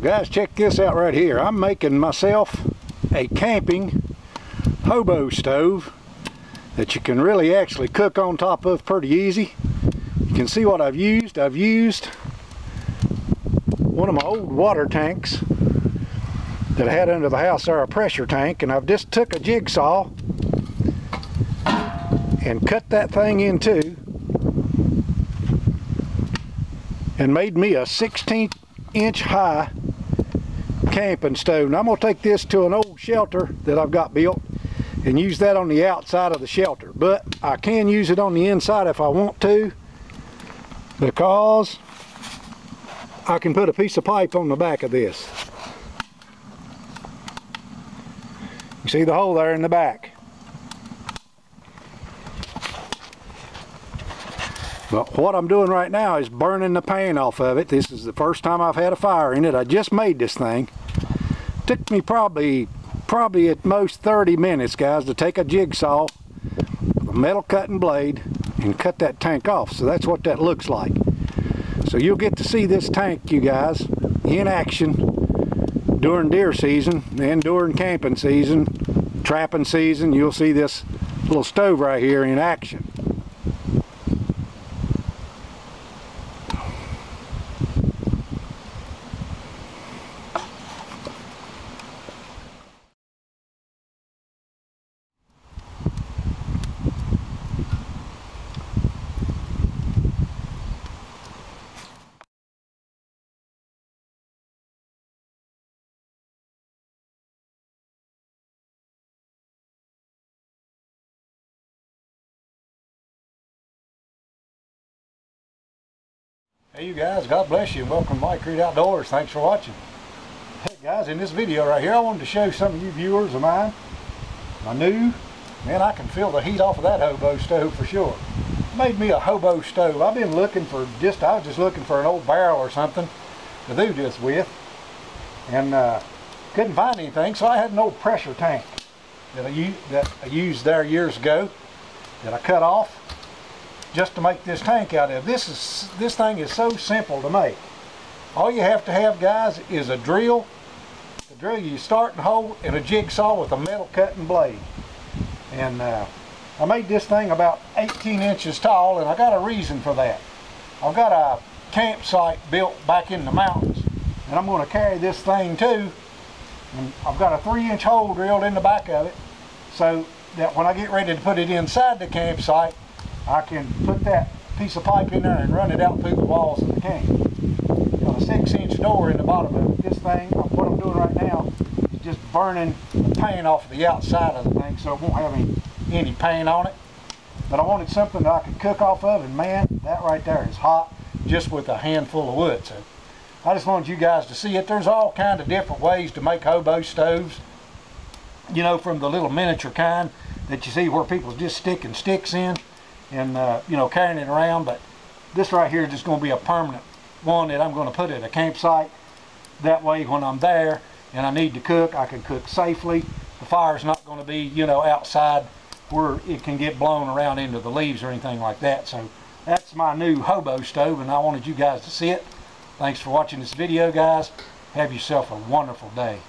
Guys, check this out right here. I'm making myself a camping hobo stove that you can really actually cook on top of pretty easy. You can see what I've used. I've used one of my old water tanks that I had under the house there, a pressure tank, and I've just took a jigsaw and cut that thing in two and made me a 16-inch high camping stove. And I'm going to take this to an old shelter that I've got built and use that on the outside of the shelter, but I can use it on the inside if I want to, because I can put a piece of pipe on the back of this. You see the hole there in the back. But what I'm doing right now is burning the paint off of it. This is the first time I've had a fire in it. I just made this thing. Took me probably at most 30 minutes, guys, to take a jigsaw, a metal cutting blade, and cut that tank off. So that's what that looks like. So you'll get to see this tank, you guys, in action during deer season and during camping season, trapping season. You'll see this little stove right here in action. Hey you guys, God bless you and welcome to Mike Reed Outdoors. Thanks for watching. Hey guys, in this video right here I wanted to show some of you viewers of mine my new, man, I can feel the heat off of that hobo stove for sure. Made me a hobo stove. I've been looking for I was just looking for an old barrel or something to do this with, and couldn't find anything, so I had an old pressure tank that I used there years ago that I cut off just to make this tank out of. This thing is so simple to make. All you have to have, guys, is a drill to drill your starting hole and a jigsaw with a metal cutting blade. And I made this thing about 18 inches tall, and I got a reason for that. I've got a campsite built back in the mountains, and I'm going to carry this thing too. And I've got a 3-inch hole drilled in the back of it, so that when I get ready to put it inside the campsite, I can put that piece of pipe in there and run it out through the walls of the camp. Got a 6-inch door in the bottom of it. This thing, what I'm doing right now, is just burning the paint off the outside of the thing so it won't have any paint on it. But I wanted something that I could cook off of, and man, that right there is hot just with a handful of wood. So I just wanted you guys to see it. There's all kind of different ways to make hobo stoves. You know, from the little miniature kind that you see where people just sticking sticks in and you know, carrying it around, but this right here is just going to be a permanent one that I'm going to put at a campsite. That way when I'm there and I need to cook, I can cook safely. The fire's not going to be, you know, outside where it can get blown around into the leaves or anything like that. So that's my new hobo stove, and I wanted you guys to see it. Thanks for watching this video, guys. Have yourself a wonderful day.